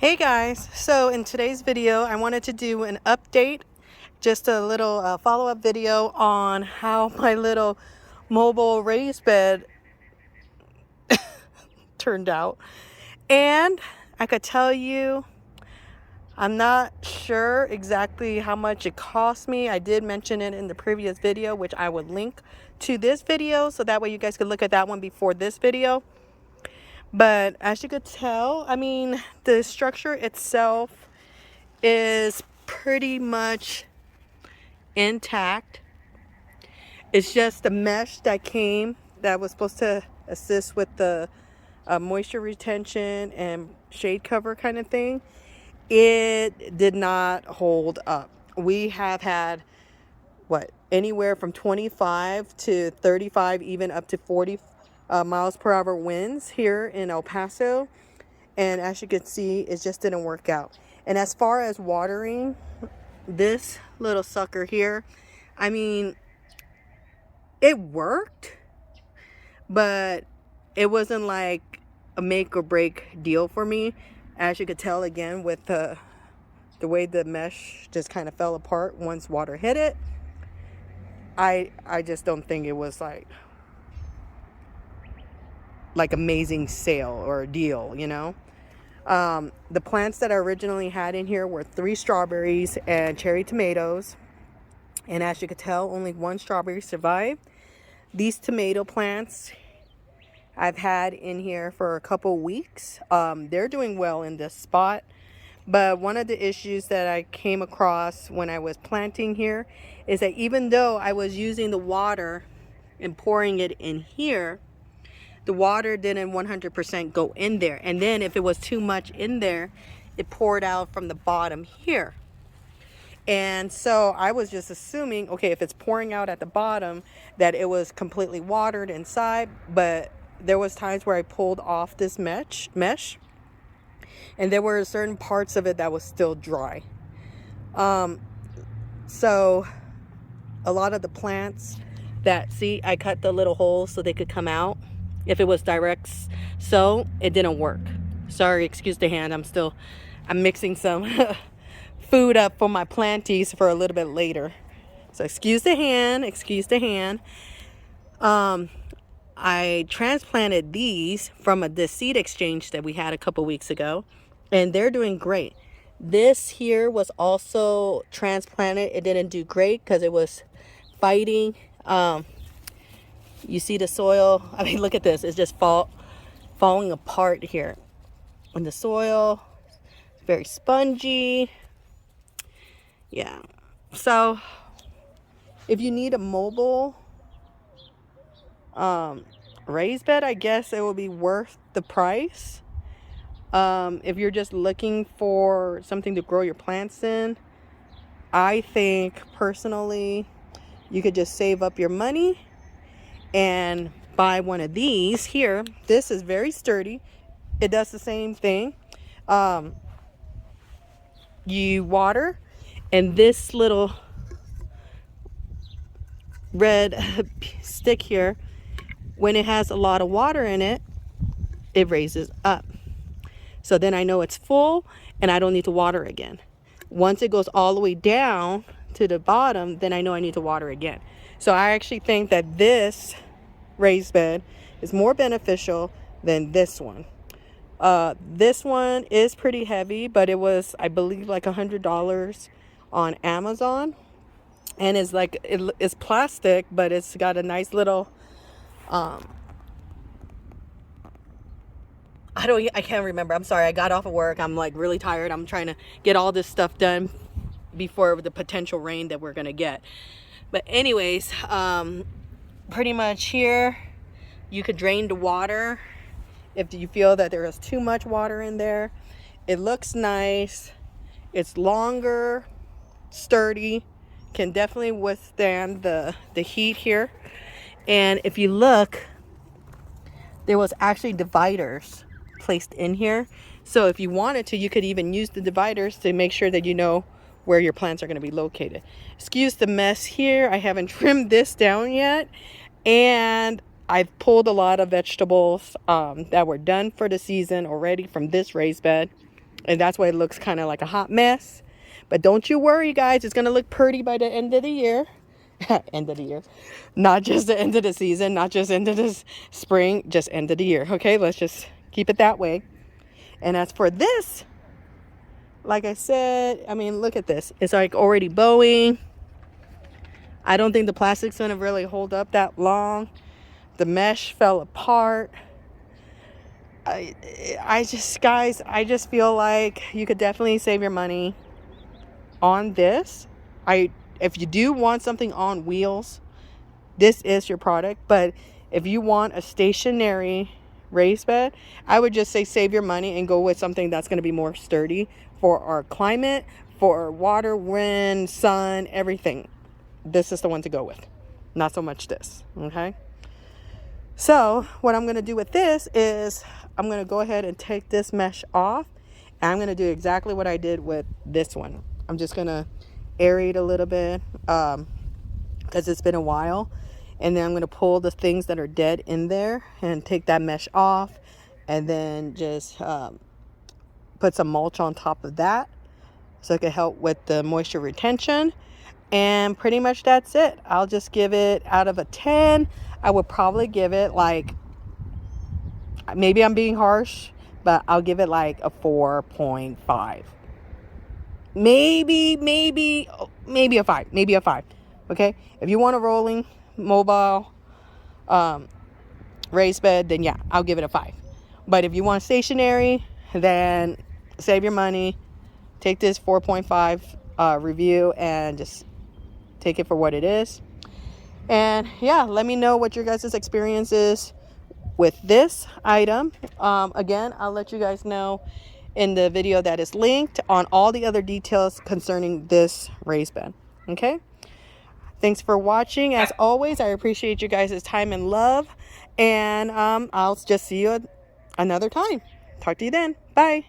Hey guys, so in today's video I wanted to do an update, just a little follow-up video on how my little mobile raised bed turned out. And I could tell you, I'm not sure exactly how much it cost me. I did mention it in the previous video, which I would link to this video, so that way you guys could look at that one before this video. But as you could tell, I mean, the structure itself is pretty much intact. It's just the mesh that came that was supposed to assist with the moisture retention and shade cover kind of thing. It did not hold up. We have had anywhere from 25 to 35, even up to 40 miles per hour winds here in El Paso, and as you can see, it just didn't work out. And as far as watering this little sucker here, I mean, it worked, but it wasn't like a make or break deal for me. As you could tell, again, with the way the mesh just kind of fell apart once water hit it, I just don't think it was like amazing sale or a deal, you know. The plants that I originally had in here were 3 strawberries and cherry tomatoes, and as you could tell, only 1 strawberry survived. These tomato plants I've had in here for a couple weeks. They're doing well in this spot, but one of the issues that I came across when I was planting here is that even though I was using the water and pouring it in here, the water didn't 100% go in there. And then if it was too much in there, it poured out from the bottom here. And so I was just assuming, okay, if it's pouring out at the bottom, that it was completely watered inside. But there was times where I pulled off this mesh, and there were certain parts of it that was still dry. So a lot of the plants that, see, I cut the little holes so they could come out. If it was direct, so it didn't work. Sorry, excuse the hand. I'm mixing some food up for my planties for a little bit later. So excuse the hand, I transplanted these from the seed exchange that we had a couple weeks ago, and they're doing great. This here was also transplanted. It didn't do great because it was fighting. You see the soil, I mean, look at this, it's just falling apart here. And the soil is very spongy. Yeah, so if you need a mobile raised bed, I guess it will be worth the price. If you're just looking for something to grow your plants in, I think personally you could just save up your money and buy one of these here. This is very sturdy. It does the same thing. You water, and this little red stick here, when it has a lot of water in it, it raises up. So then I know it's full and I don't need to water again. Once it goes all the way down to the bottom, then I know I need to water again. So I actually think that this raised bed is more beneficial than this one. This one is pretty heavy, but it was, I believe, like $100 on Amazon, and it's like it's plastic, but it's got a nice little I can't remember. I'm sorry. I got off of work. I'm like really tired. I'm trying to get all this stuff done before the potential rain that we're gonna get. But anyways, pretty much here you could drain the water if you feel that there is too much water in there. It looks nice. It's longer, sturdy, can definitely withstand the heat here. And if you look, there was actually dividers placed in here. So if you wanted to, you could even use the dividers to make sure that you know where your plants are going to be located. Excuse the mess here. I haven't trimmed this down yet, and I've pulled a lot of vegetables that were done for the season already from this raised bed. And that's why it looks kind of like a hot mess. But don't you worry, guys. It's going to look pretty by the end of the year. End of the year. Not just the end of the season. Not just end of the spring. Just end of the year. Okay, let's just keep it that way. And as for this, like I said, I mean, look at this. It's like already bowing. I don't think the plastic's going to really hold up that long. The mesh fell apart. I just, guys, I just feel like you could definitely save your money on this. If you do want something on wheels, this is your product. But if you want a stationary raised bed, I would just say save your money and go with something that's going to be more sturdy for our climate, for water, wind, sun, everything. This is the one to go with, not so much this. Okay, so what I'm going to do with this is I'm going to go ahead and take this mesh off, and I'm going to do exactly what I did with this one. I'm just going to aerate a little bit because it's been a while, and then I'm going to pull the things that are dead in there and take that mesh off, and then just put some mulch on top of that so it can help with the moisture retention. And pretty much that's it. I'll just give it, out of a 10, I would probably give it like, maybe I'm being harsh, but I'll give it like a 4.5. Maybe a 5. Okay, if you want a rolling mobile raised bed, then yeah, I'll give it a 5. But if you want stationary, then save your money, take this 4.5 review and just take it for what it is. And yeah, let me know what your guys' experience is with this item. Again, I'll let you guys know in the video that is linked on all the other details concerning this raised bed. Okay, thanks for watching. As always, I appreciate you guys' time and love, and I'll just see you another time. Talk to you then. Bye.